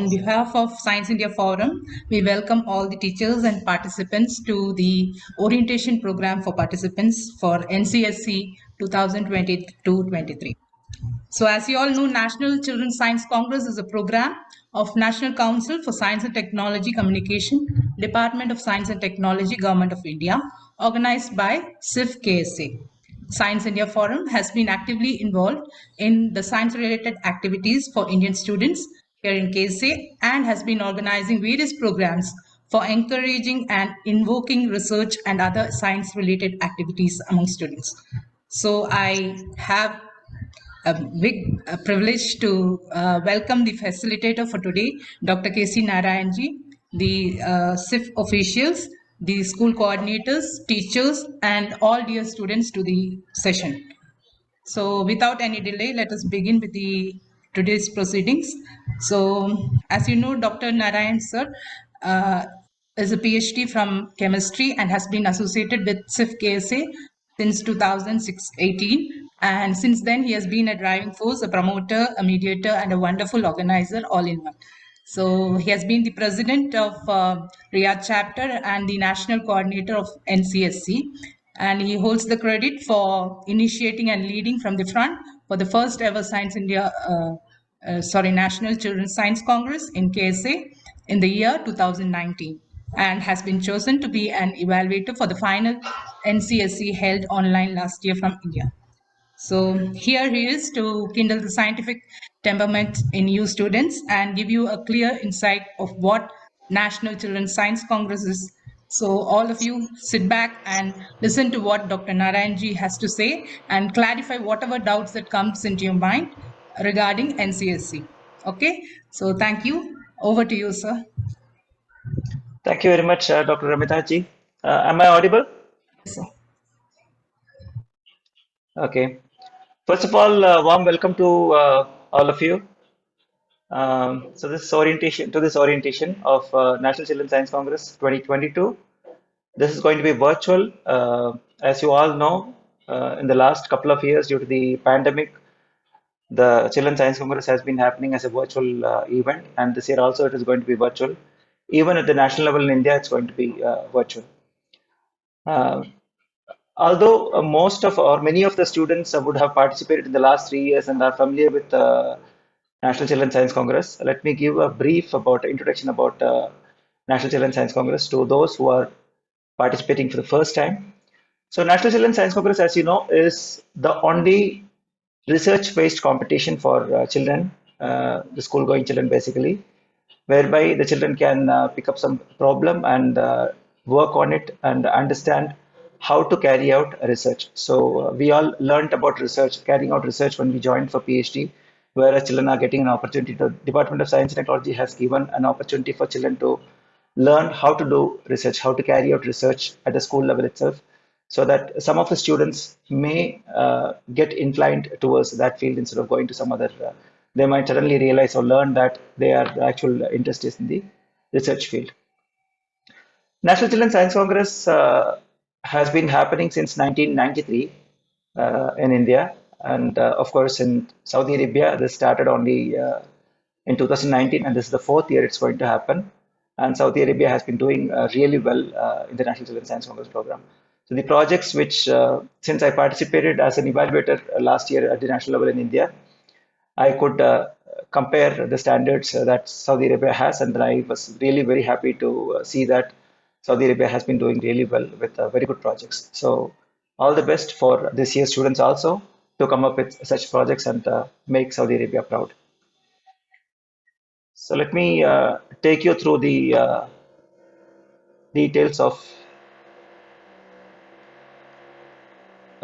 on behalf of Science India Forum, we welcome all the teachers and participants to the orientation program for participants for NCSC 2022-23. So as you all know, National Children's Science Congress is a program of National Council for Science and Technology Communication, Department of Science and Technology, Government of India, organized by SIF KSA. Science India Forum has been actively involved in the science-related activities for Indian students here in KSA and has been organizing various programs for encouraging and invoking research and other science-related activities among students. So I have a big privilege to welcome the facilitator for today, Dr. K.C. Narayanji, the SIF officials, the school coordinators, teachers, and all dear students to the session. So without any delay, let us begin with the today's proceedings. So as you know, Dr. Narayan sir is a PhD from chemistry and has been associated with SIF KSA since 2018. And since then, he has been a driving force, a promoter, a mediator, and a wonderful organizer all in one. So he has been the president of Riyadh chapter and the national coordinator of NCSC. And he holds the credit for initiating and leading from the front for the first ever National Children's Science Congress in KSA in the year 2019 and has been chosen to be an evaluator for the final NCSC held online last year from India. So here he is to kindle the scientific temperament in you students and give you a clear insight of what National Children's Science Congress is. So all of you sit back and listen to what Dr. Narayanji has to say and clarify whatever doubts that comes into your mind regarding NCSC. Okay, so thank you. Over to you, sir. Thank you very much, Dr. Ramita ji. Am I audible? Yes, sir. Okay. First of all, warm welcome to all of you. So this orientation of National Children's Science Congress 2022. This is going to be virtual. As you all know, in the last couple of years, due to the pandemic, the Children's Science Congress has been happening as a virtual event, and this year also it is going to be virtual. Even at the national level in India, it's going to be virtual. Although most of or many of the students would have participated in the last 3 years and are familiar with National Children's Science Congress, let me give a brief introduction about National Children's Science Congress to those who are participating for the first time. So National Children's Science Congress, as you know, is the only research-based competition for children, the school-going children basically, whereby the children can pick up some problem and work on it and understand how to carry out research. So we all learned about research, carrying out research when we joined for PhD, whereas children are getting an opportunity. The Department of Science and Technology has given an opportunity for children to learn how to do research, how to carry out research at the school level itself, so that some of the students may get inclined towards that field instead of going to some other. They might suddenly realize or learn that their actual interest is in the research field. National Children's Science Congress has been happening since 1993 in India, and of course in Saudi Arabia this started only in 2019, and this is the 4th year it's going to happen. And Saudi Arabia has been doing really well in the National Children's Science Congress program. So the projects which, since I participated as an evaluator last year at the national level in India, I could compare the standards that Saudi Arabia has, and I was really very happy to see that Saudi Arabia has been doing really well with very good projects. So all the best for this year's students also to come up with such projects and make Saudi Arabia proud. So let me take you through the details of.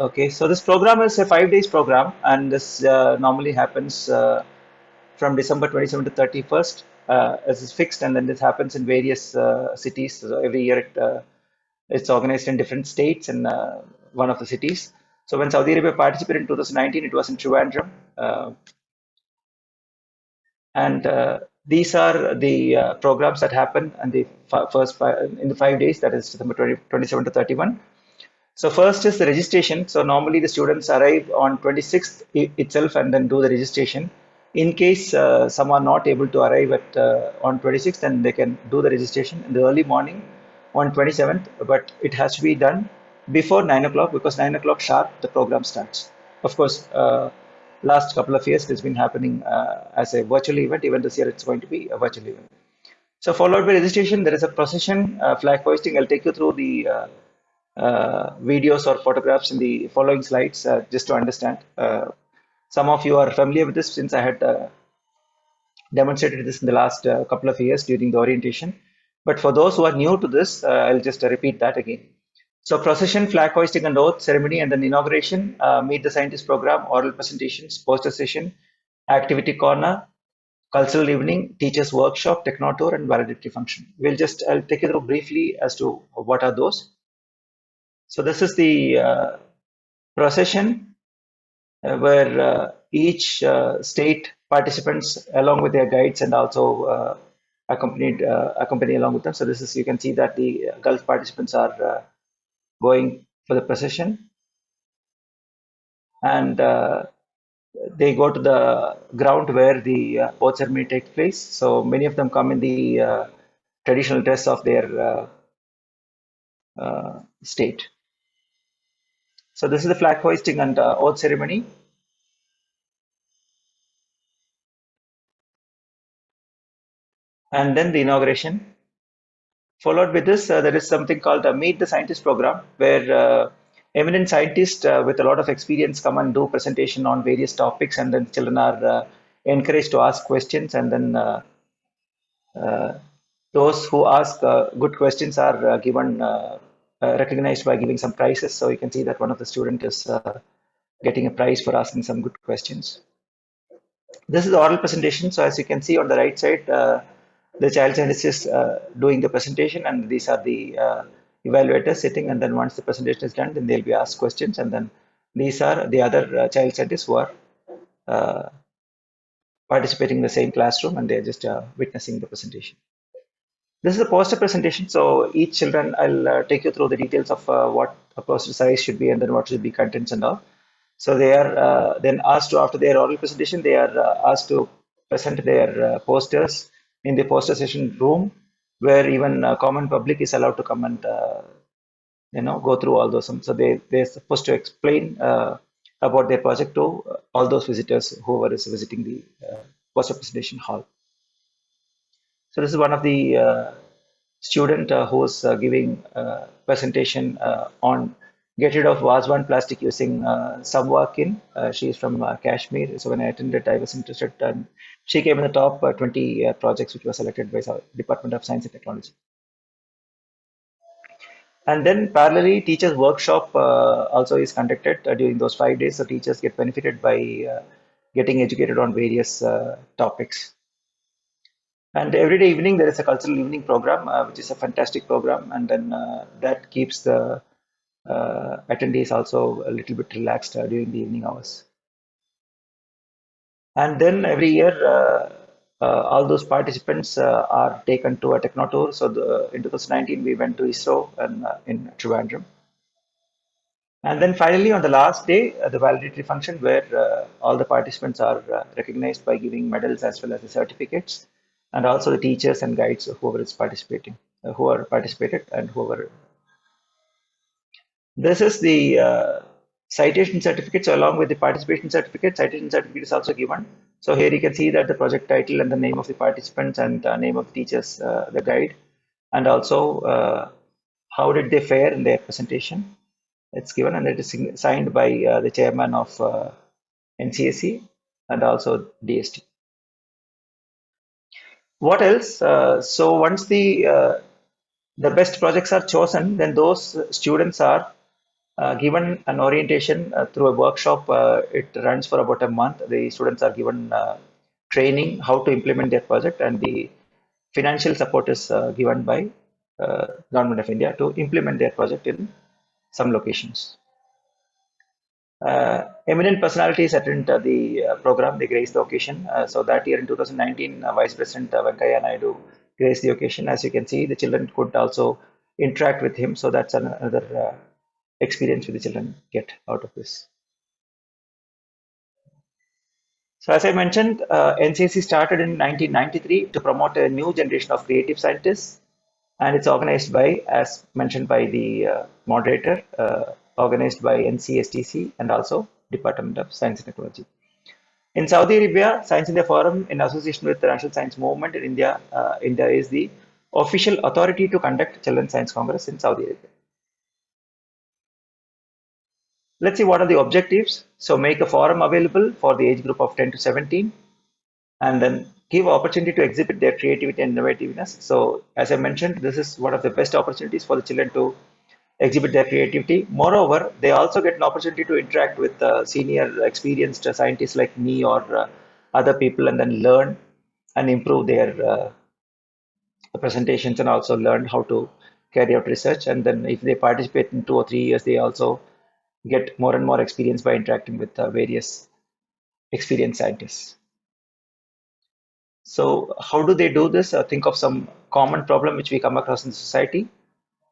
Okay, so this program is a 5 days program, and this normally happens from December 27 to 31st. As is fixed, and then this happens in various cities. So every year it's organized in different states in one of the cities. So when Saudi Arabia participated in 2019, it was in Trivandrum. And these are the programs that happen in the in the 5 days, that is December 27 to 31. So first is the registration. So normally the students arrive on 26th itself and then do the registration. In case some are not able to arrive at on 26th, then they can do the registration in the early morning on 27th, but it has to be done before 9 o'clock because 9 o'clock sharp the program starts. Of course, last couple of years it's been happening as a virtual event. Even this year it's going to be a virtual event. So followed by registration, there is a procession, flag hoisting. I'll take you through the videos or photographs in the following slides just to understand. Some of you are familiar with this since I had demonstrated this in the last couple of years during the orientation. But for those who are new to this, I'll just repeat that again. So procession, flag hoisting and oath ceremony, and then inauguration, meet the scientist program, oral presentations, poster session, activity corner, cultural evening, teachers workshop, techno tour, and validatory function. I'll take you through briefly as to what are those. So this is the procession where each state participants along with their guides and also accompany along with them. So this is, you can see that the Gulf participants are going for the procession, and they go to the ground where the oath ceremony takes place. So many of them come in the traditional dress of their state. So this is the flag hoisting and oath ceremony. And then the inauguration. Followed with this, there is something called a Meet the Scientist program, where eminent scientists with a lot of experience come and do presentation on various topics, and then children are encouraged to ask questions, and then uh, those who ask good questions are given recognized by giving some prizes. So you can see that one of the students is getting a prize for asking some good questions. This is the oral presentation. So as you can see on the right side, the child scientist is doing the presentation, and these are the evaluators sitting. And then once the presentation is done, then they'll be asked questions. And then these are the other child scientists who are uh, participating in the same classroom, and they're just witnessing the presentation. This is a poster presentation. So each children, I'll take you through the details of what a poster size should be, and then what should be contents and all. So they are then asked to, after their oral presentation, they are asked to present their posters in the poster session room, where even common public is allowed to come and go through all those. So they're supposed to explain about their project to all those visitors, whoever is visiting the poster presentation hall. So this is one of the student who's giving presentation on get rid of Vazwan plastic using Samwa Kin. She is from Kashmir. So when I attended, I was interested, and she came in the top 20 projects which were selected by Department of Science and Technology. And then parallelly, teachers workshop also is conducted during those 5 days. So teachers get benefited by getting educated on various topics. And every day evening, there is a cultural evening program, which is a fantastic program. And then that keeps the attendees also a little bit relaxed during the evening hours. And then every year, all those participants are taken to a techno tour. So in 2019, we went to ISRO and, in Trivandrum. And then finally, on the last day, the validatory function, where all the participants are recognized by giving medals as well as the certificates, and also the teachers and guides, whoever is participating, who are participated, and whoever. This is the citation certificate. So along with the participation certificate, citation certificate is also given. So here you can see that the project title and the name of the participants and name of the teachers, the guide, and also how did they fare in their presentation. It's given, and it is signed by the chairman of NCSE and also DST. What else? So once the best projects are chosen, then those students are given an orientation through a workshop. It runs for about a month. The students are given training how to implement their project, and the financial support is given by Government of India to implement their project in some locations. Eminent personalities attend the program, they grace the occasion. So that year in 2019, Vice President Venkaiah Naidu graced the occasion. As you can see, the children could also interact with him. So that's another experience with the children get out of this. So as I mentioned, NCSC started in 1993 to promote a new generation of creative scientists, and it's organized by, as mentioned by the moderator, organized by NCSTC and also Department of Science and Technology. In Saudi Arabia, Science India Forum, in association with the National Science Movement in India, India is the official authority to conduct Children's Science Congress in Saudi Arabia. Let's see what are the objectives. So make a forum available for the age group of 10 to 17, and then give opportunity to exhibit their creativity and innovativeness. So as I mentioned, this is one of the best opportunities for the children to exhibit their creativity. Moreover, they also get an opportunity to interact with senior experienced scientists like me or other people, and then learn and improve their presentations, and also learn how to carry out research. And then if they participate in 2 or 3 years, they also get more and more experience by interacting with various experienced scientists. So how do they do this? Think of some common problem which we come across in society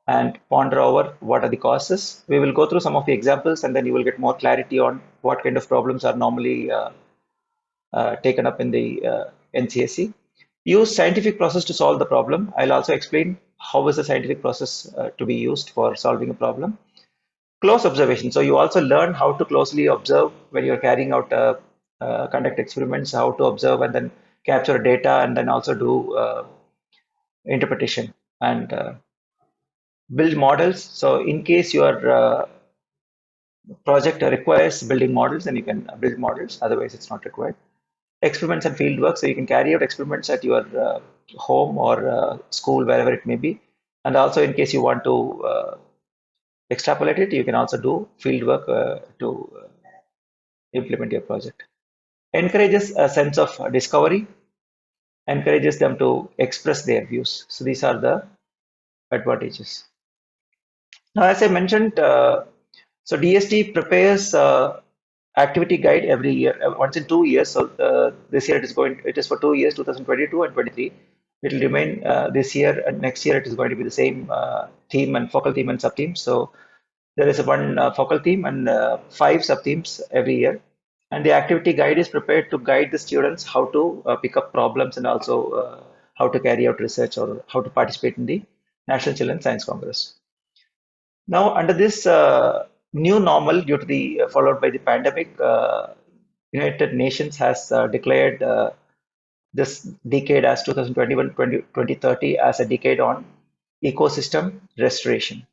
and ponder over what are the causes. We will go through some of the examples, and then you will get more clarity on what kind of problems are normally taken up in the NCSC. Use scientific process to solve the problem. I'll also explain how is the scientific process to be used for solving a problem. Close observation. So you also learn how to closely observe when you're carrying out conduct experiments, how to observe and then capture data, and then also do interpretation and build models. So in case your project requires building models, then you can build models. Otherwise, it's not required. Experiments and field work. So you can carry out experiments at your home or school, wherever it may be. And also, in case you want to extrapolate it, you can also do field work to implement your project. Encourages a sense of discovery, encourages them to express their views. So these are the advantages. Now, as I mentioned, so DST prepares activity guide every year, once in 2 years. So this year it is for 2 years, 2022 and 23. It will remain this year, and next year it is going to be the same theme and focal theme and sub themes. So there is one focal theme and 5 sub-themes every year. And the activity guide is prepared to guide the students how to pick up problems, and also how to carry out research or how to participate in the National Children's Science Congress. Now, under this new normal, due to the followed by the pandemic, United Nations has declared this decade as 2021-2030 as a decade on ecosystem restoration.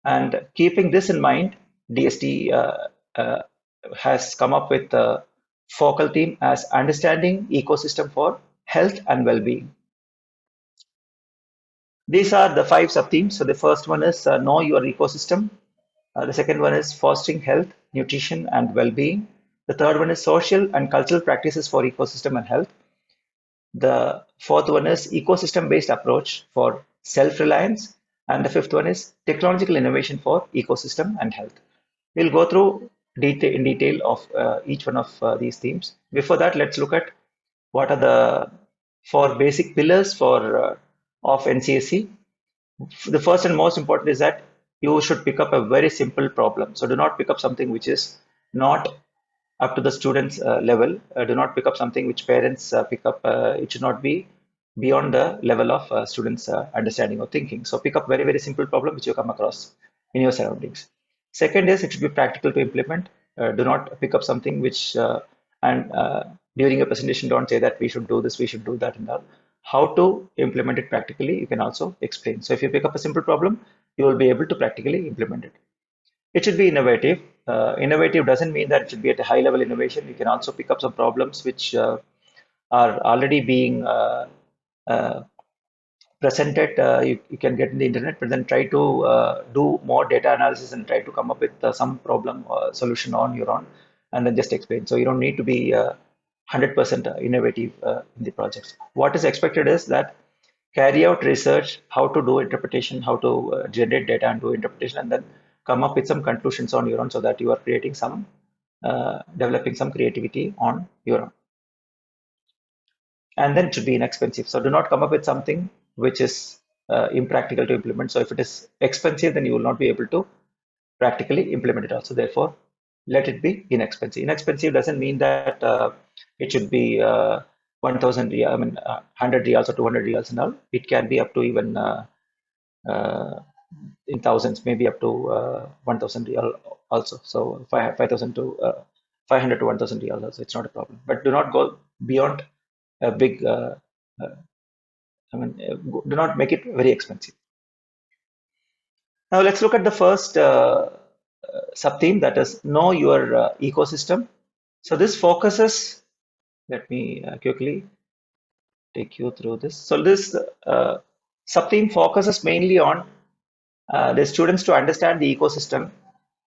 And keeping this in mind, DST has come up with the focal theme as understanding ecosystem for health and well-being. These are the 5 sub-themes. So the first one is know your ecosystem. The second one is fostering health, nutrition, and well-being. The third one is social and cultural practices for ecosystem and health. The fourth one is ecosystem-based approach for self-reliance. And the fifth one is technological innovation for ecosystem and health. We'll go through in detail of each one of these themes. Before that, let's look at what are the 4 basic pillars for of NCSC. The first and most important is that you should pick up a very simple problem. So do not pick up something which is not up to the students level. Do not pick up something which parents pick up. It should not be beyond the level of students understanding or thinking. So pick up very, very simple problem which you come across in your surroundings. Second is it should be practical to implement. Do not pick up something which and during a presentation don't say that we should do this, we should do that, and all. How to implement it practically, you can also explain. So if you pick up a simple problem, you will be able to practically implement it. It should be innovative. Innovative doesn't mean that it should be at a high level innovation. You can also pick up some problems which are already being presented. You can get in the internet, but then try to do more data analysis and try to come up with some problem solution on your own, and then just explain. So you don't need to be 100% innovative in the projects. What is expected is that carry out research, how to do interpretation, how to generate data and do interpretation, and then come up with some conclusions on your own, so that you are creating some, developing some creativity on your own. And then it should be inexpensive. So do not come up with something which is impractical to implement. So if it is expensive, then you will not be able to practically implement it also. Therefore, let it be inexpensive. Inexpensive doesn't mean that it should be 1000 riyal, I mean 100 riyals or 200 riyals and all. It can be up to even uh, in thousands, maybe up to 1000 riyal also. So 5,000 to 500 to 1000 riyals also. It's not a problem. But do not go beyond a big, uh, I mean, do not make it very expensive. Now let's look at the first sub-theme, that is know your ecosystem. So this focuses, let me quickly take you through this. So this sub-theme focuses mainly on the students to understand the ecosystem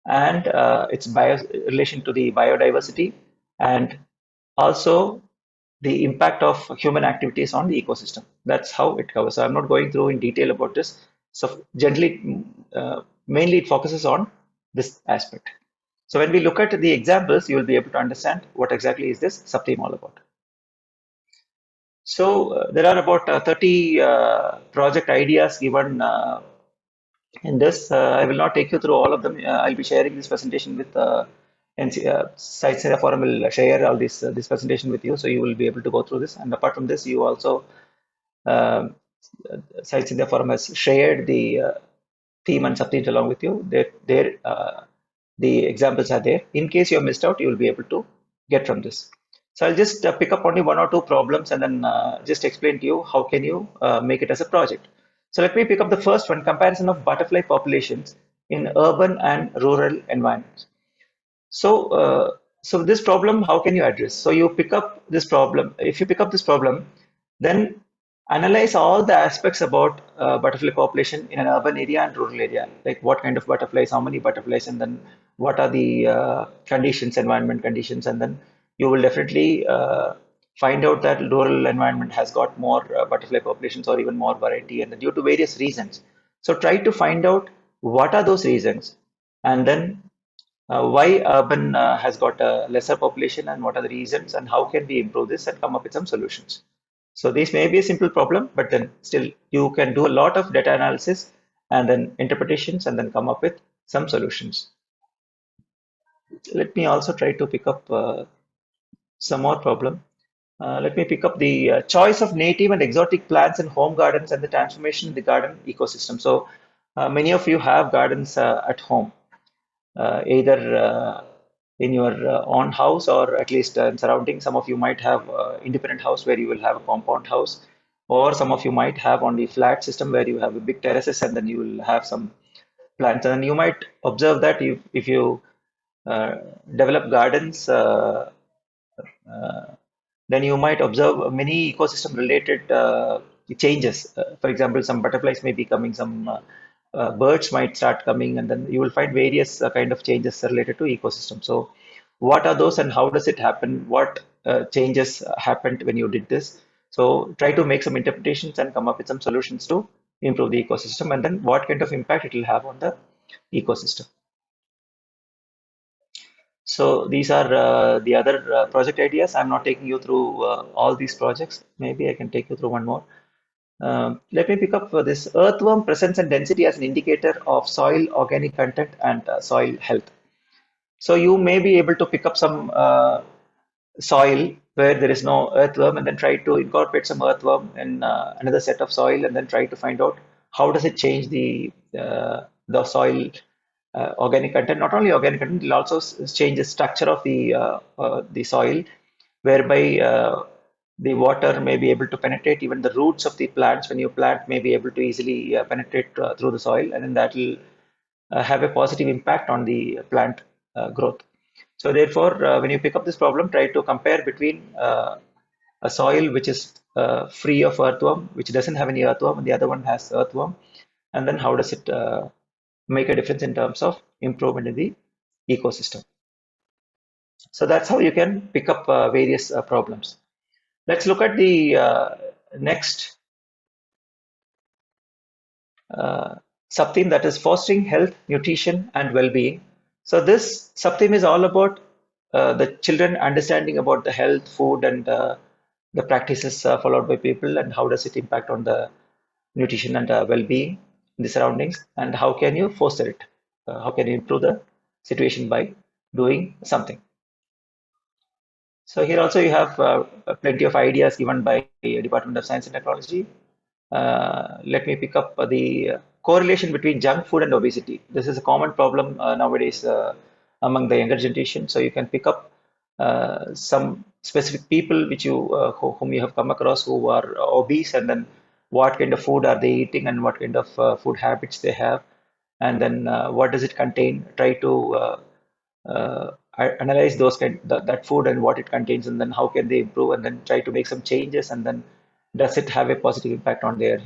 and its relation to the biodiversity, and also the impact of human activities on the ecosystem. That's how it covers. So I'm not going through in detail about this. So generally, mainly it focuses on this aspect. So when we look at the examples, you will be able to understand what exactly is this sub-theme all about. So there are about 30 project ideas given in this. I will not take you through all of them. I'll be sharing this presentation with Science India Forum will share all this presentation with you, so you will be able to go through this. And apart from this, you also uh, Science India Forum has shared the theme and subthemes along with you. The examples are there. In case you have missed out, you will be able to get from this. So I'll just pick up only one or two problems and then just explain to you how can you make it as a project. So let me pick up the first one, comparison of butterfly populations in urban and rural environments. So, so this problem, how can you address? So you pick up this problem. If you pick up this problem, then analyze all the aspects about butterfly population in an urban area and rural area, like what kind of butterflies, how many butterflies, and then what are the conditions, environment conditions, and then you will definitely find out that rural environment has got more butterfly populations or even more variety, and then due to various reasons. So try to find out what are those reasons, and then why urban has got a lesser population and what are the reasons and how can we improve this and come up with some solutions. So this may be a simple problem, but then still you can do a lot of data analysis and then interpretations and then come up with some solutions. Let me also try to pick up some more problem. Let me pick up the choice of native and exotic plants in home gardens and the transformation in the garden ecosystem. So many of you have gardens at home, either in your own house or at least in surrounding. Some of you might have independent house where you will have a compound house, or some of you might have on the flat system where you have a big terraces and then you will have some plants. And you might observe that if you uh, develop gardens, uh, then you might observe many ecosystem related changes. For example, some butterflies may be coming, some birds might start coming, and then you will find various kind of changes related to ecosystem. So what are those and how does it happen? What changes happened when you did this? So try to make some interpretations and come up with some solutions to improve the ecosystem, and then what kind of impact it will have on the ecosystem. So these are the other project ideas. I'm not taking you through all these projects. Maybe I can take you through one more. Let me pick up this earthworm presence and density as an indicator of soil organic content and soil health. So you may be able to pick up some soil where there is no earthworm and then try to incorporate some earthworm in another set of soil and then try to find out how does it change the soil organic content. Not only organic content, it will also change the structure of the soil, whereby the water may be able to penetrate even the roots of the plants. When you plant, may be able to easily penetrate through the soil, and then that will have a positive impact on the plant growth. So therefore, when you pick up this problem, try to compare between a soil which is free of earthworm, which doesn't have any earthworm, and the other one has earthworm, and then how does it make a difference in terms of improvement in the ecosystem. So that's how you can pick up various problems. Let's look at the next subtheme, that is fostering health, nutrition, and well-being. So this subtheme is all about the children understanding about the health, food, and the practices followed by people, and how does it impact on the nutrition and well-being in the surroundings, and how can you foster it? How can you improve the situation by doing something. So here also you have plenty of ideas given by the Department of Science and Technology. Let me pick up the correlation between junk food and obesity. This is a common problem nowadays among the younger generation. So you can pick up some specific people which you whom you have come across who are obese, and then what kind of food are they eating and what kind of food habits they have, and then what does it contain. Try to analyze that food and what it contains, and then how can they improve, and then try to make some changes, and then does it have a positive impact on their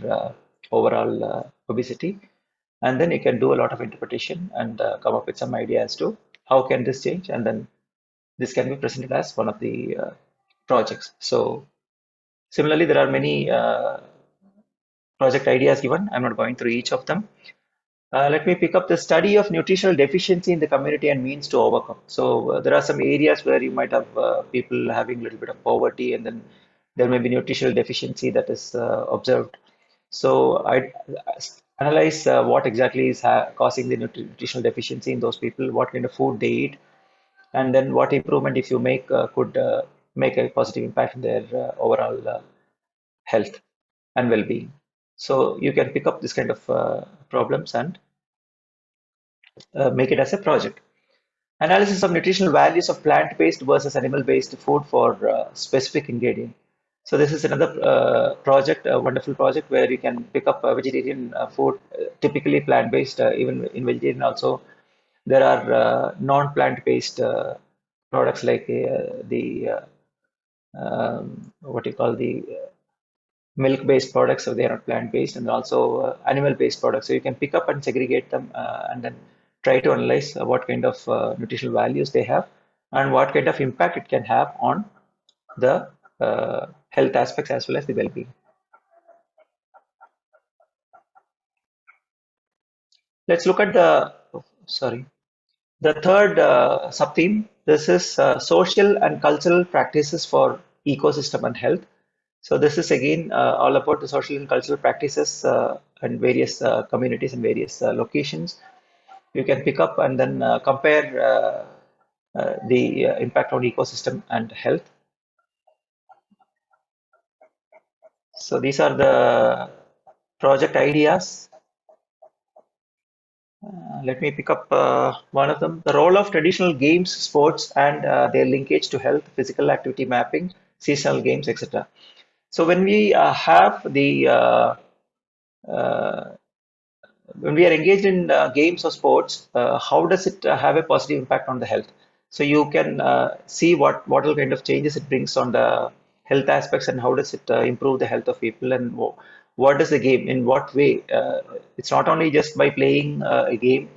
overall obesity. And then you can do a lot of interpretation and come up with some idea as to how can this change, and then this can be presented as one of the projects. So similarly, there are many project ideas given. I'm not going through each of them. Let me pick up the study of nutritional deficiency in the community and means to overcome. So there are some areas where you might have people having a little bit of poverty, and then there may be nutritional deficiency that is observed. So I analyze what exactly is causing the nutritional deficiency in those people, what kind of food they eat, and then what improvement if you make could make a positive impact in their overall health and well-being. So you can pick up this kind of problems and make it as a project. Analysis of nutritional values of plant-based versus animal-based food for specific ingredient. So this is another project, a wonderful project where you can pick up vegetarian food, typically plant-based, even in vegetarian also. There are non-plant-based products like the what you call the milk-based products, so they are not plant-based, and also animal-based products. So you can pick up and segregate them and then try to analyze what kind of nutritional values they have and what kind of impact it can have on the health aspects as well as the well-being. Let's look at the third sub-theme. This is social and cultural practices for ecosystem and health. So this is again all about the social and cultural practices and various communities and various locations. You can pick up and then compare the impact on ecosystem and health. So these are the project ideas. Let me pick up one of them. The role of traditional games, sports, and their linkage to health, physical activity mapping, seasonal games, etc. So uh, when we are engaged in games or sports, how does it have a positive impact on the health? So you can see what all kind of changes it brings on the health aspects, and how does it improve the health of people, and what does the game, in what way? It's not only just by playing a game,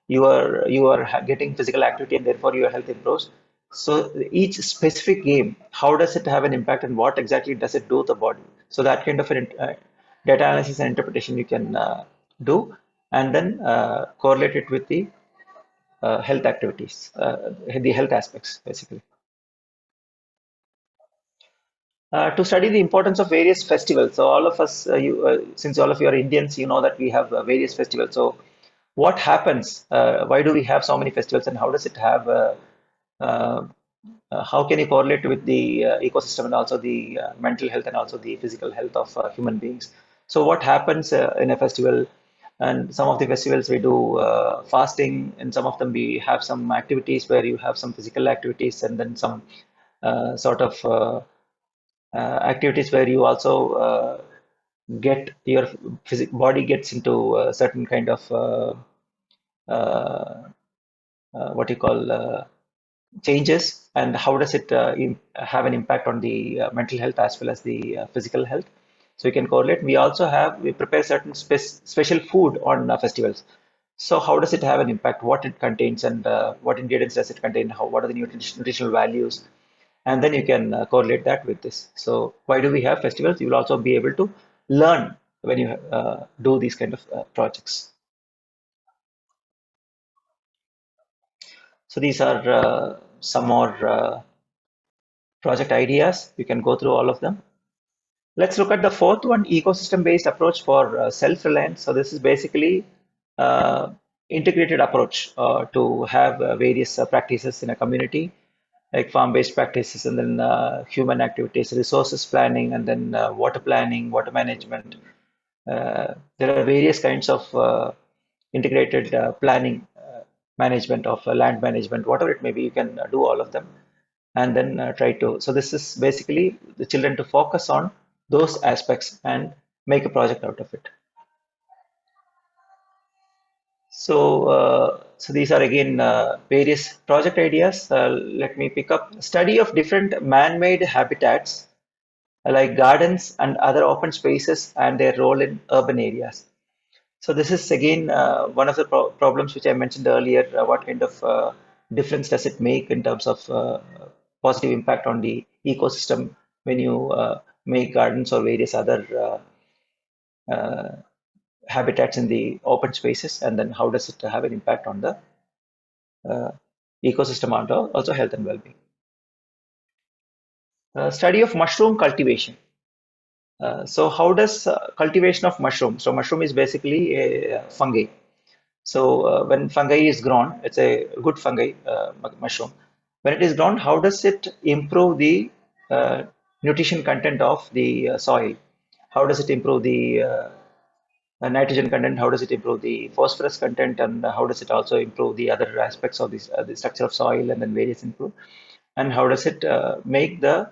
you are getting physical activity, and therefore your health improves. So each specific game, how does it have an impact, and what exactly does it do to the body? So that kind of data analysis and interpretation you can do, and then correlate it with the health activities, the health aspects basically. To study the importance of various festivals. So all of us, since all of you are Indians, you know that we have various festivals. So what happens? Why do we have so many festivals, and how does it have? Uh, how can you correlate with the ecosystem and also the mental health and also the physical health of human beings? So what happens in a festival? And some of the festivals we do fasting, and some of them we have some activities where you have some physical activities, and then some sort of activities where you also get your body gets into a certain kind of uh, what you call changes, and how does it have an impact on the mental health as well as the physical health. So you can correlate. We prepare certain special food on festivals. So how does it have an impact, what it contains, and what ingredients does it contain, what are the nutritional values, and then you can correlate that with this. So why do we have festivals? You will also be able to learn when you do these kind of projects. So these are some more project ideas. You can go through all of them. Let's look at the fourth one, ecosystem-based approach for self-reliance. So this is basically uh, integrated approach to have various practices in a community, like farm-based practices, and then human activities, resources planning, and then water planning, water management. There are various kinds of integrated planning, management of land management, whatever it may be. You can do all of them, and then try to. So this is basically the children to focus on those aspects and make a project out of it. So these are again various project ideas. Let me pick up study of different man-made habitats like gardens and other open spaces and their role in urban areas. So this is again one of the problems which I mentioned earlier. What kind of difference does it make in terms of positive impact on the ecosystem when you make gardens or various other habitats in the open spaces, and then how does it have an impact on the uh, ecosystem and also health and well-being. Study of mushroom cultivation. So how does cultivation of mushroom? So mushroom is basically a fungi. So when fungi is grown, it's a good fungi mushroom. When it is grown, how does it improve the nutrition content of the soil? How does it improve the nitrogen content? How does it improve the phosphorus content? And how does it also improve the other aspects of this, the structure of soil, and then various improve? And how does it make the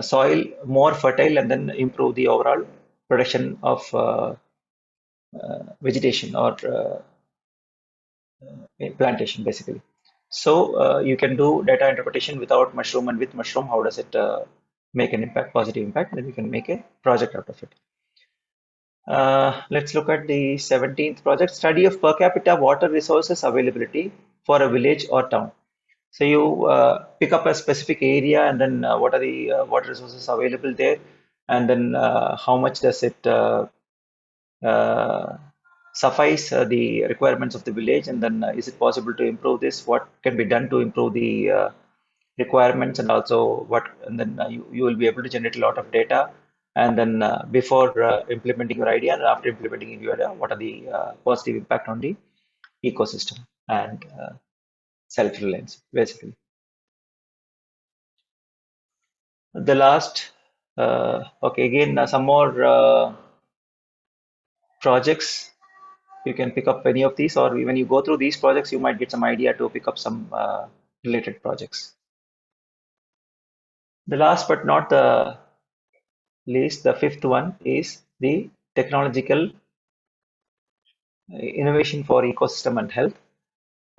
soil more fertile and then improve the overall production of vegetation or plantation basically. So you can do data interpretation without mushroom and with mushroom. How does it make an impact, positive impact? And then you can make a project out of it. Let's look at the 17th project, study of per capita water resources availability for a village or town. So you pick up a specific area, and then what are the water resources available there, and then how much does it uh, suffice the requirements of the village, and then is it possible to improve this? What can be done to improve the requirements, and also what, and then you will be able to generate a lot of data, and then before implementing your idea and after implementing your idea, what are the positive impact on the ecosystem and self-reliance basically. The last, okay, again, some more projects. You can pick up any of these, or when you go through these projects, you might get some idea to pick up some related projects. The last but not the least, the fifth one is the technological innovation for ecosystem and health.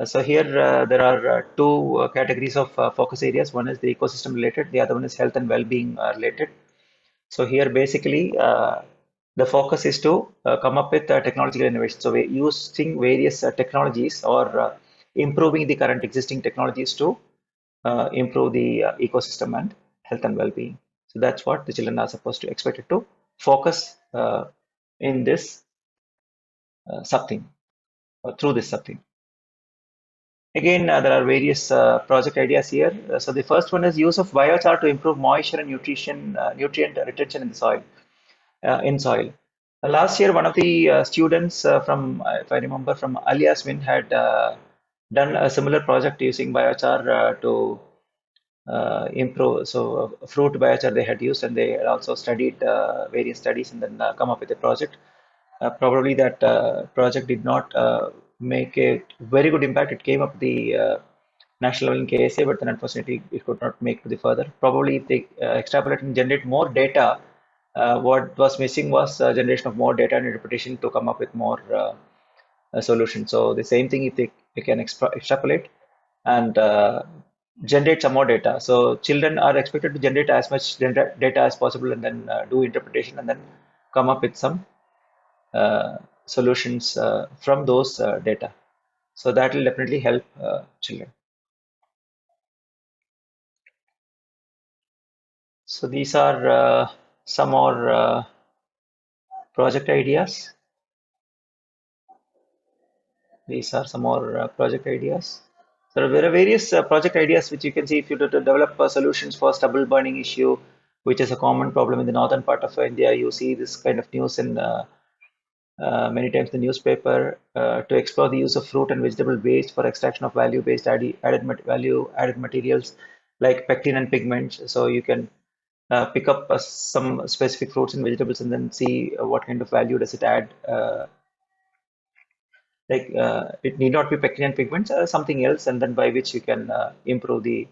So here there are two categories of focus areas. One is the ecosystem related, the other one is health and well-being related. So here basically the focus is to come up with technological innovation. So we're using various technologies or improving the current existing technologies to improve the ecosystem and health and well-being. So that's what the children are supposed to expected to focus in this sub-theme or through this sub-theme. Again, there are various project ideas here. So the first one is use of biochar to improve moisture and nutrient retention in the soil. In soil. Last year, one of the students from, if I remember, from Al Yasmin had done a similar project using biochar to improve. So fruit biochar they had used, and they had also studied various studies and then come up with a project. Probably that project did not make a very good impact. It came up the national level in KSA, but then unfortunately it could not make to the further. Probably if they extrapolate and generate more data, what was missing was generation of more data and interpretation to come up with more solutions. So the same thing, if they can extrapolate and generate some more data. So children are expected to generate as much data as possible, and then do interpretation, and then come up with some solutions from those data. So that will definitely help children. So these are some more project ideas. These are some more project ideas. So there are various project ideas which you can see if you to develop solutions for stubble burning issue, which is a common problem in the northern part of India. You see this kind of news in many times the newspaper, to explore the use of fruit and vegetable waste for extraction of value-based value-added materials like pectin and pigments. So you can pick up some specific fruits and vegetables and then see what kind of value does it add. It need not be pectin and pigments, something else, and then by which you can improve the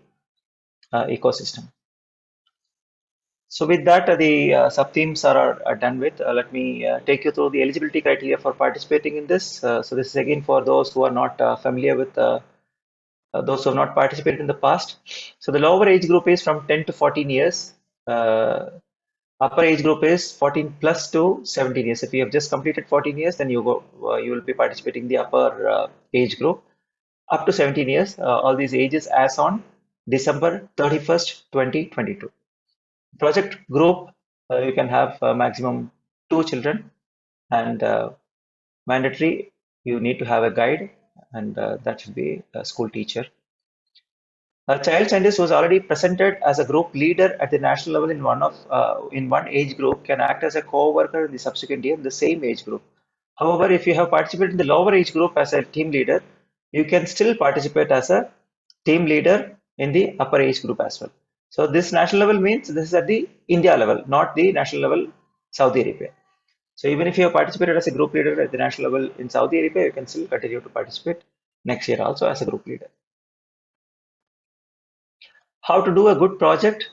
ecosystem. So with that, the sub-themes are done with. Let me take you through the eligibility criteria for participating in this. So this is again for those who are not familiar with those who have not participated in the past. So the lower age group is from 10 to 14 years. Upper age group is 14 plus to 17 years. If you have just completed 14 years, then you will be participating in the upper age group. Up to 17 years, all these ages as on December 31st, 2022. Project group, you can have maximum 2 children, and mandatory, you need to have a guide, and that should be a school teacher. A child scientist who is already presented as a group leader at the national level in one age group can act as a co-worker in the subsequent year in the same age group. However, if you have participated in the lower age group as a team leader, you can still participate as a team leader in the upper age group as well. So this national level means this is at the India level, not the national level Saudi Arabia. So even if you have participated as a group leader at the national level in Saudi Arabia, you can still continue to participate next year also as a group leader. How to do a good project?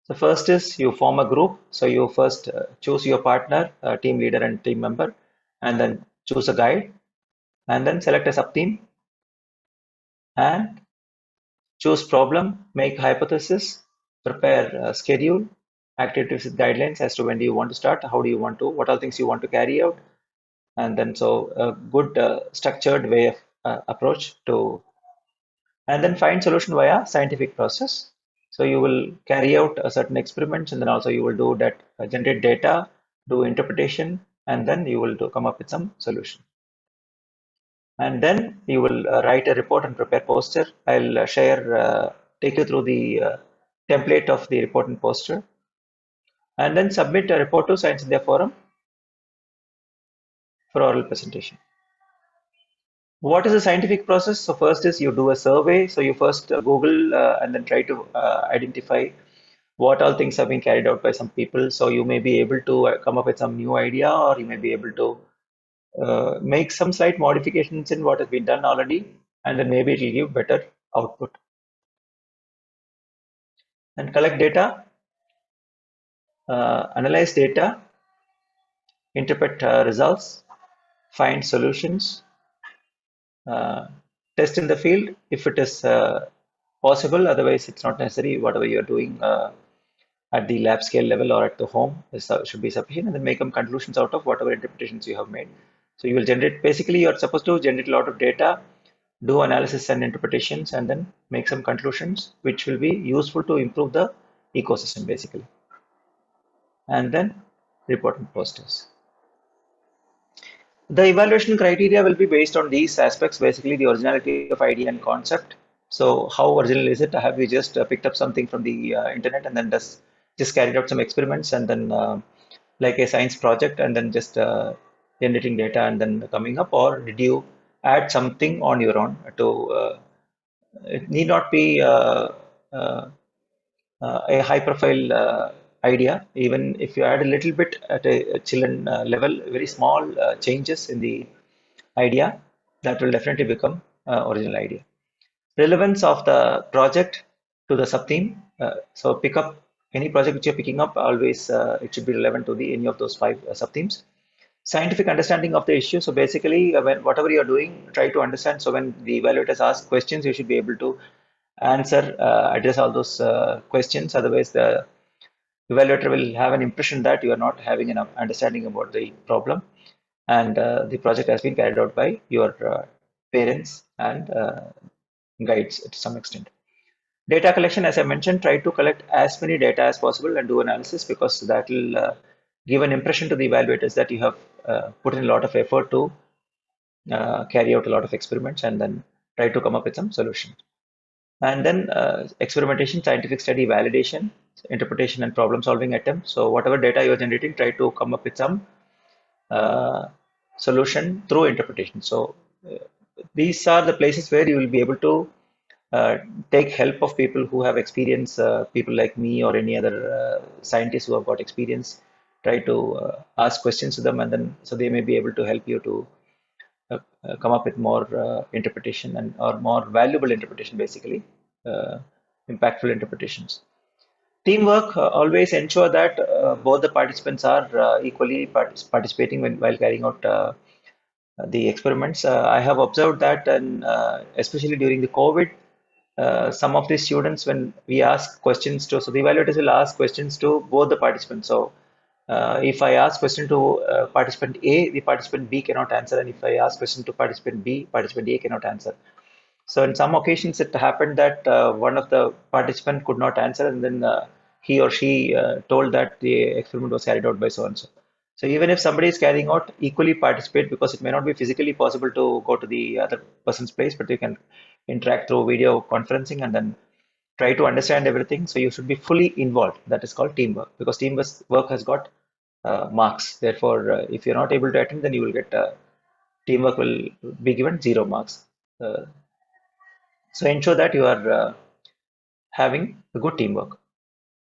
So first is you form a group. So you first choose your partner, team leader and team member, and then choose a guide, and then select a sub-theme and choose problem, make hypothesis, prepare a schedule, activities with guidelines as to when do you want to start, how do you want to, what are things you want to carry out, and then so a good structured way of approach to, and then find solution via scientific process. So you will carry out a certain experiments, and then also you will do that, generate data, do interpretation, and then you will come up with some solution. And then you will write a report and prepare poster. I'll take you through the template of the report and poster, and then submit a report to Science India Forum for oral presentation. What is the scientific process? So first is you do a survey. So you first Google and then try to identify what all things have been carried out by some people. So you may be able to come up with some new idea, or you may be able to make some slight modifications in what has been done already, and then maybe it will give better output. And collect data, analyze data, interpret results, find solutions, test in the field if it is possible. Otherwise, it's not necessary. Whatever you're doing at the lab scale level or at the home should be sufficient, and then make some conclusions out of whatever interpretations you have made. So you will generate, basically you're supposed to generate a lot of data, do analysis and interpretations, and then make some conclusions which will be useful to improve the ecosystem basically. And then report and posters. The evaluation criteria will be based on these aspects, basically the originality of idea and concept. So how original is it? Have you just picked up something from the internet and then just carried out some experiments and then like a science project and then just generating data and then coming up, or did you add something on your own to, it need not be a high profile idea. Even if you add a little bit at a children level, very small changes in the idea, that will definitely become original idea. Relevance of the project to the sub-theme. So pick up any project which you're picking up, always it should be relevant to the any of those 5 sub-themes. Scientific understanding of the issue. So basically, when whatever you're doing, try to understand. So when the evaluators ask questions, you should be able to answer, address all those questions. Otherwise, the evaluator will have an impression that you are not having enough understanding about the problem, and the project has been carried out by your parents and guides to some extent. Data collection, as I mentioned, try to collect as many data as possible and do analysis, because that will give an impression to the evaluators that you have put in a lot of effort to carry out a lot of experiments and then try to come up with some solution. And then experimentation, scientific study, validation, interpretation, and problem solving attempt. So whatever data you're generating, try to come up with some solution through interpretation. So these are the places where you will be able to uh, take help of people who have experience, people like me or any other scientists who have got experience. Try to ask questions to them, and then so they may be able to help you to come up with more interpretation and or more valuable interpretation, basically uh, impactful interpretations. Teamwork always ensure that both the participants are equally participating while carrying out the experiments. I have observed that, and especially during the COVID, some of the students, when we ask questions to, so the evaluators will ask questions to both the participants. So if I ask question to participant A, the participant B cannot answer, and if I ask question to participant B, participant A cannot answer. So in some occasions, it happened that one of the participant could not answer, and then he or she told that the experiment was carried out by so and so. So even if somebody is carrying out, equally participate, because it may not be physically possible to go to the other person's place, but you can interact through video conferencing and then try to understand everything. So you should be fully involved. That is called teamwork, because teamwork has got marks. Therefore, if you're not able to attend, then you will get teamwork will be given 0 marks. Uh, so ensure that you are having a good teamwork.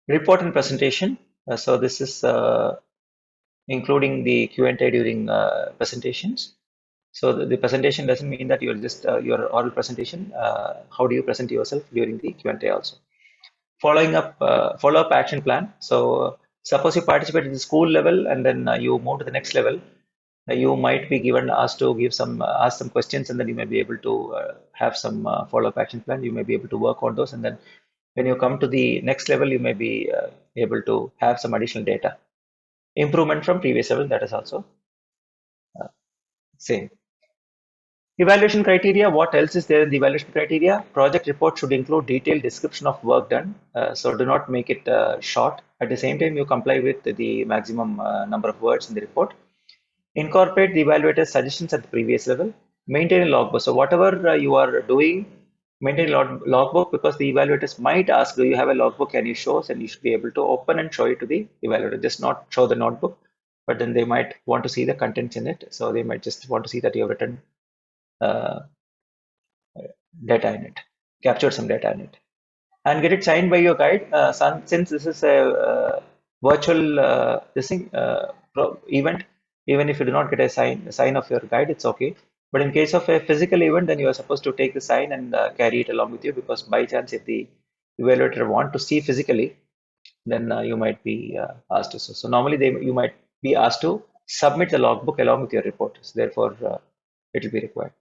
Report and presentation. So this is including the Q&A during presentations. So the presentation doesn't mean that you're just your oral presentation. How do you present yourself during the Q&A also? Following up, follow-up action plan. So suppose you participate at the school level and then you move to the next level. You might be given asked to give some ask some questions, and then you may be able to have some follow-up action plan. You may be able to work on those, and then when you come to the next level, you may be able to have some additional data. Improvement from previous level, that is also same. Evaluation criteria. What else is there in the evaluation criteria? Project report should include detailed description of work done. So do not make it short. At the same time, you comply with the maximum number of words in the report. Incorporate the evaluator's suggestions at the previous level. Maintain a logbook. So whatever you are doing, maintain a logbook, because the evaluators might ask, do you have a logbook? Can you show us? And you should be able to open and show it to the evaluator. Just not show the notebook, but then they might want to see the contents in it. So they might just want to see that you have written uh, data in it, captured some data in it, and get it signed by your guide. Since this is a virtual event, even if you do not get a sign of your guide, it's okay. But in case of a physical event, then you are supposed to take the sign and carry it along with you, because by chance, if the evaluator want to see physically, then you might be asked to. So normally you might be asked to submit the logbook along with your report. So therefore, it will be required.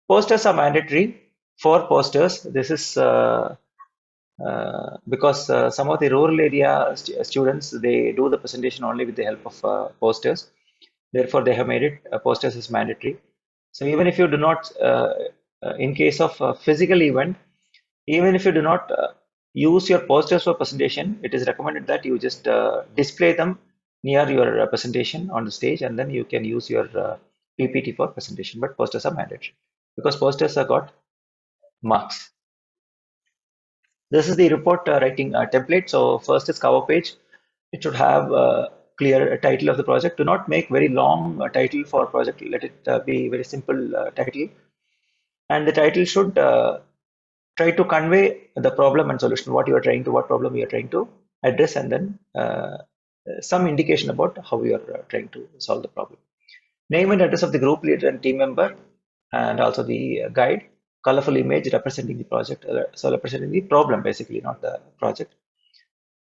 Posters are mandatory. For posters, this is because some of the rural area students, they do the presentation only with the help of posters. Therefore, they have made it posters is mandatory. So even if you do not, in case of a physical event, even if you do not use your posters for presentation, it is recommended that you just display them near your presentation on the stage, and then you can use your PPT for presentation. But posters are mandatory, because posters have got marks. This is the report writing template. So first is cover page. It should have a clear title of the project. Do not make very long title for project. Let it be very simple title. And the title should try to convey the problem and solution, what problem you are trying to address, and then some indication about how you are trying to solve the problem. Name and address of the group leader and team member, and also the guide. Colorful image representing the project, so representing the problem, basically, not the project.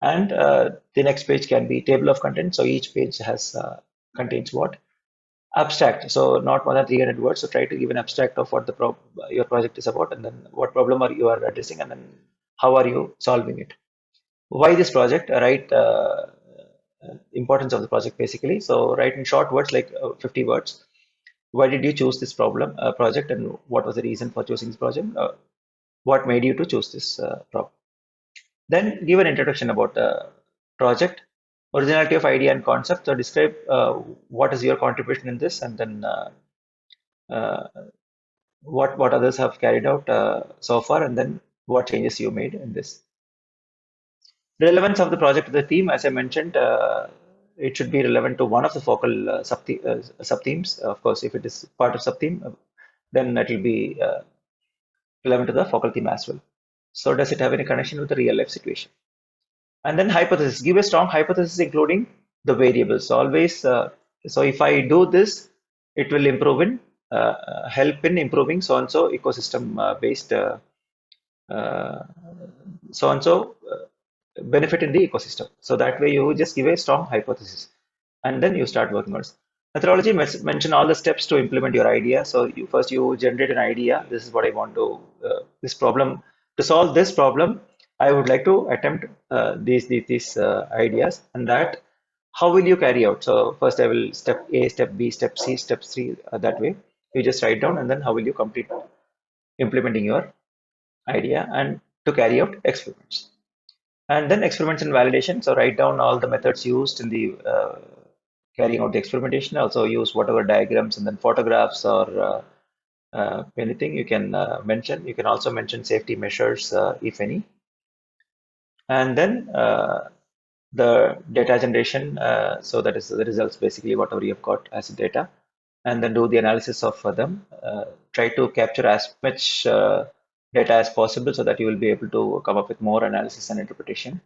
And the next page can be table of content. So each page has contains what? Abstract. So not more than 300 words. So try to give an abstract of what your project is about, and then what problem you are addressing, and then how are you solving it. Why this project? Write importance of the project, basically. So write in short words, like 50 words. Why did you choose this project, and what was the reason for choosing this project? What made you to choose this problem? Then give an introduction about the project, originality of idea and concept. So describe what is your contribution in this, and then uh, what others have carried out so far, and then what changes you made in this. Relevance of the project to the theme, as I mentioned, it should be relevant to one of the focal sub-themes. Of course, if it is part of sub-theme, then it will be relevant to the focal theme as well. So does it have any connection with the real life situation? And then hypothesis, give a strong hypothesis including the variables. So always, so if I do this, it will improve in, help in improving so and so ecosystem based so and so benefit in the ecosystem. So that way you just give a strong hypothesis and then you start working on it. Methodology mention all the steps to implement your idea. So first you generate an idea. This is what I want to, this problem, to solve this problem, I would like to attempt these ideas, and that how will you carry out? So first I will step A, step B, step C, step C, that way. You just write down and then how will you complete implementing your idea and to carry out experiments. And then experiments and validation. So write down all the methods used in the carrying out the experimentation. Also use whatever diagrams and then photographs or anything you can mention. You can also mention safety measures, if any. And then the data generation. So that is the results, basically whatever you have got as data. And then do the analysis of them. Try to capture as much data as possible so that you will be able to come up with more analysis and interpretation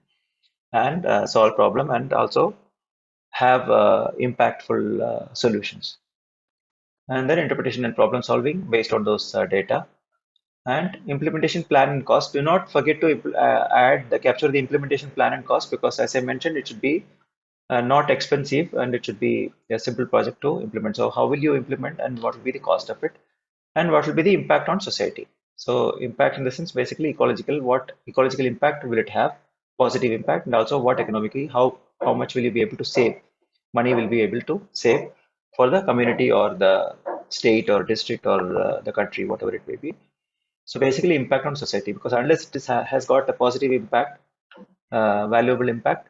and solve problem, and also have impactful solutions. And then interpretation and problem solving based on those data. And implementation plan and cost. Do not forget to capture the implementation plan and cost, because as I mentioned, it should be not expensive and it should be a simple project to implement. So how will you implement and what will be the cost of it, and what will be the impact on society? So impact in the sense basically ecological, what ecological impact will it have, positive impact, and also what economically, how much will you be able to save, money will be able to save for the community or the state or district or the country, whatever it may be. So basically impact on society, because unless it has got a positive impact, valuable impact,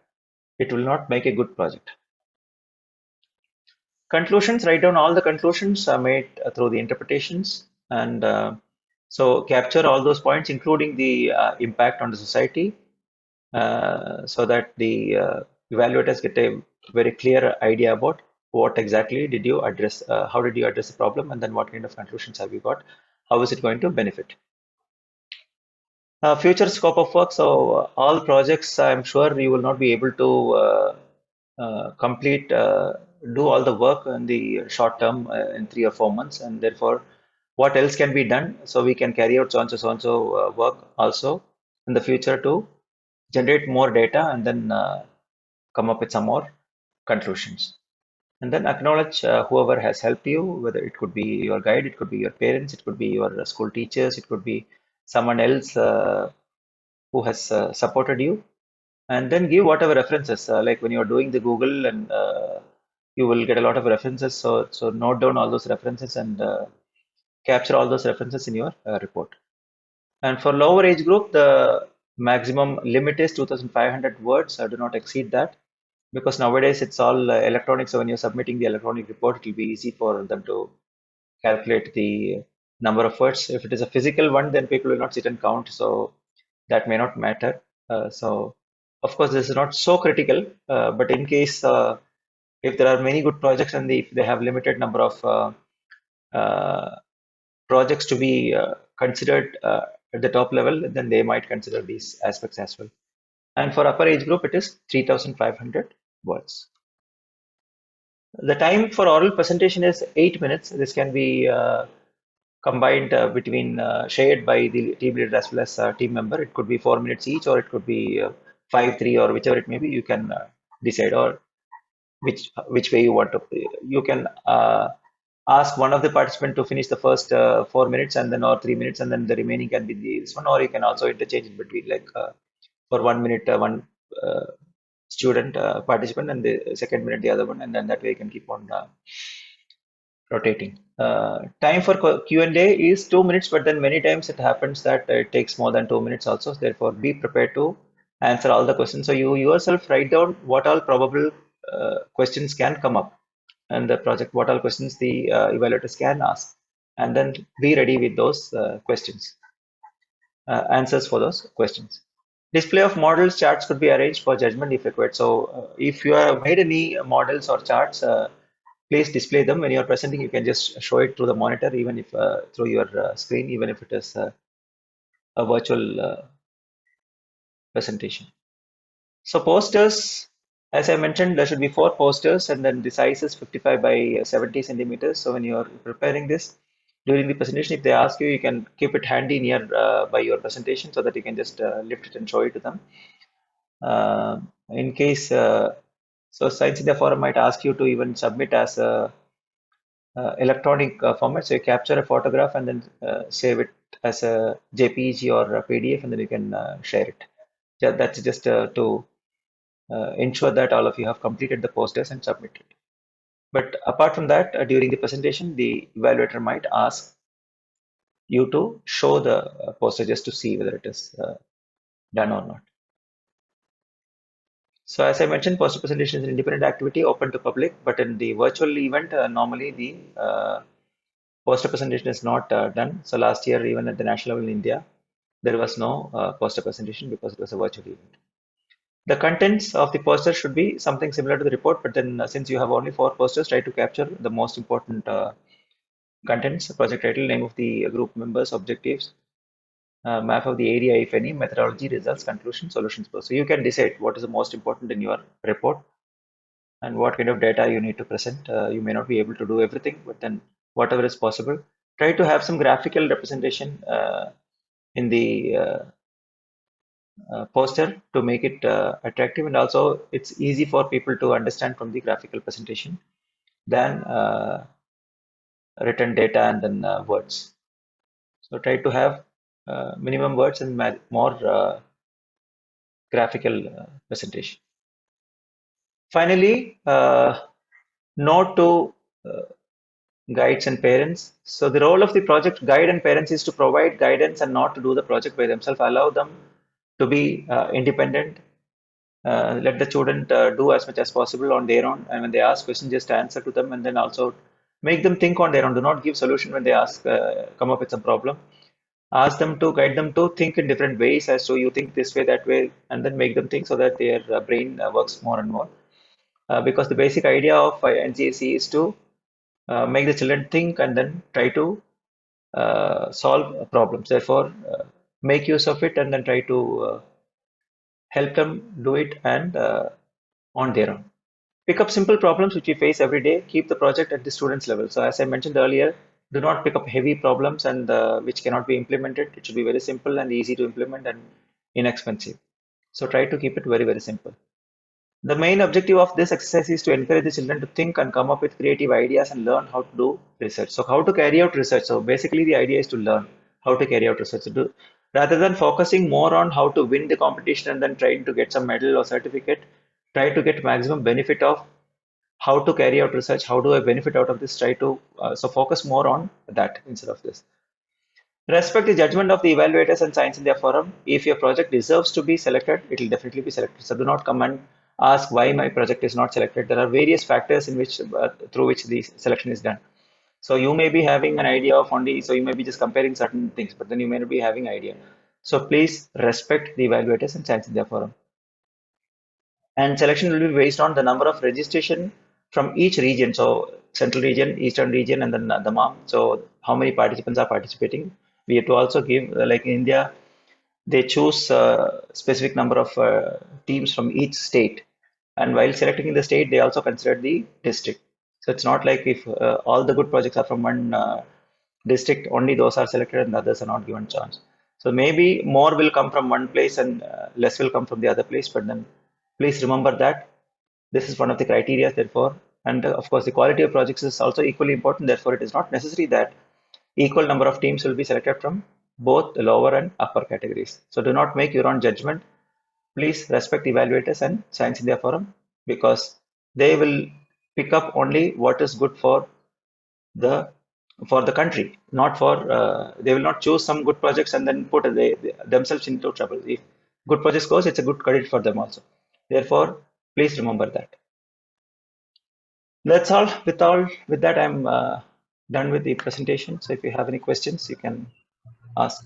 it will not make a good project. Conclusions, write down all the conclusions made through the interpretations, and so capture all those points, including the impact on the society, so that the evaluators get a very clear idea about what exactly did you address, how did you address the problem, and then what kind of conclusions have you got, how is it going to benefit. Future scope of work. So all projects, I'm sure you will not be able to do all the work in the short term in 3 or 4 months, and therefore what else can be done so we can carry out so and so work also in the future to generate more data and then come up with some more conclusions. And then acknowledge whoever has helped you, whether it could be your guide, it could be your parents, it could be your school teachers, it could be someone else who has supported you. And then give whatever references, like when you're doing the Google, and you will get a lot of references. So note down all those references and capture all those references in your report. And for lower age group, the maximum limit is 2,500 words. Do not exceed that, because nowadays it's all electronic. So when you're submitting the electronic report, it will be easy for them to calculate the number of words. If it is a physical one, then people will not sit and count. So that may not matter. So of course, this is not so critical, but in case if there are many good projects and if they have limited number of projects to be considered at the top level, then they might consider these aspects as well. And for upper age group, it is 3,500 words. The time for oral presentation is 8 minutes. This can be combined between shared by the team leader as well as team member. It could be 4 minutes each, or it could be 5, 3, or whichever it may be. You can decide, or which way you want to. You can ask one of the participant to finish the first 4 minutes and then or 3 minutes, and then the remaining can be this one, or you can also interchange in between, like for 1 minute one student participant, and the second minute the other one, and then that way you can keep on rotating. Time for Q&A is 2 minutes, but then many times it happens that it takes more than 2 minutes also. Therefore, be prepared to answer all the questions. So you yourself write down what all probable questions can come up in the project, what all questions the evaluators can ask, and then be ready with those questions, answers for those questions. Display of models charts could be arranged for judgment if required. So if you have made any models or charts, please display them. When you are presenting, you can just show it through the monitor, even if through your screen, even if it is a virtual presentation. So posters, as I mentioned, there should be 4 posters, and then the size is 55 by 70 centimeters. So when you are preparing this during the presentation, if they ask you, you can keep it handy near by your presentation so that you can just lift it and show it to them. In case, so Science India Forum might ask you to even submit as a electronic format. So you capture a photograph and then save it as a JPG or a PDF, and then you can share it. Yeah, that's just to ensure that all of you have completed the posters and submitted. But apart from that, during the presentation, the evaluator might ask you to show the poster just to see whether it is done or not. So as I mentioned, poster presentation is an independent activity open to public, but in the virtual event, normally the poster presentation is not done. So last year, even at the national level in India, there was no poster presentation because it was a virtual event. The contents of the poster should be something similar to the report, but then since you have only 4 posters, try to capture the most important contents: project title, name of the group members, objectives, map of the area, if any, methodology, results, conclusion, solutions. So you can decide what is the most important in your report and what kind of data you need to present. You may not be able to do everything, but then whatever is possible, try to have some graphical representation in the poster to make it attractive, and also it's easy for people to understand from the graphical presentation than written data and then words. So try to have minimum words and more graphical presentation. Finally, note to guides and parents. So the role of the project guide and parents is to provide guidance and not to do the project by themselves. Allow them to be independent. Let the student do as much as possible on their own, and when they ask questions, just answer to them, and then also make them think on their own. Do not give solution when they ask, come up with some problem. Ask them to guide them to think in different ways, as so you think this way, that way, and then make them think so that their brain works more and more. Because the basic idea of NCSE is to make the children think and then try to solve problems. Therefore, make use of it and then try to help them do it and on their own. Pick up simple problems which we face every day. Keep the project at the student's level. So as I mentioned earlier, do not pick up heavy problems and which cannot be implemented. It should be very simple and easy to implement and inexpensive. So try to keep it very, very simple. The main objective of this exercise is to encourage the children to think and come up with creative ideas and learn how to do research. So how to carry out research. So basically the idea is to learn how to carry out research. Rather than focusing more on how to win the competition and then trying to get some medal or certificate, try to get maximum benefit of how to carry out research, how do I benefit out of this, try to, so focus more on that instead of this. Respect the judgment of the evaluators and Science India Forum. If your project deserves to be selected, it will definitely be selected. So do not come and ask why my project is not selected. There are various factors in which through which the selection is done. So you may be having an idea of only, so you may be just comparing certain things, but then you may not be having idea. So please respect the evaluators and Science India Forum. And selection will be based on the number of registration from each region. So central region, eastern region, and then the MAM. So how many participants are participating? We have to also give, like in India, they choose a specific number of teams from each state. And while selecting in the state, they also consider the district. So it's not like if all the good projects are from one district, only those are selected and the others are not given chance. So maybe more will come from one place and less will come from the other place. But then please remember that this is one of the criteria, therefore, and of course, the quality of projects is also equally important. Therefore, it is not necessary that equal number of teams will be selected from both the lower and upper categories. So do not make your own judgment. Please respect evaluators and Science India Forum because they will pick up only what is good the for the country, not for they will not choose some good projects and then put themselves into trouble. If good projects goes, it's a good credit for them also. Therefore, please remember that. That's all. With that, I'm done with the presentation. So if you have any questions, you can ask.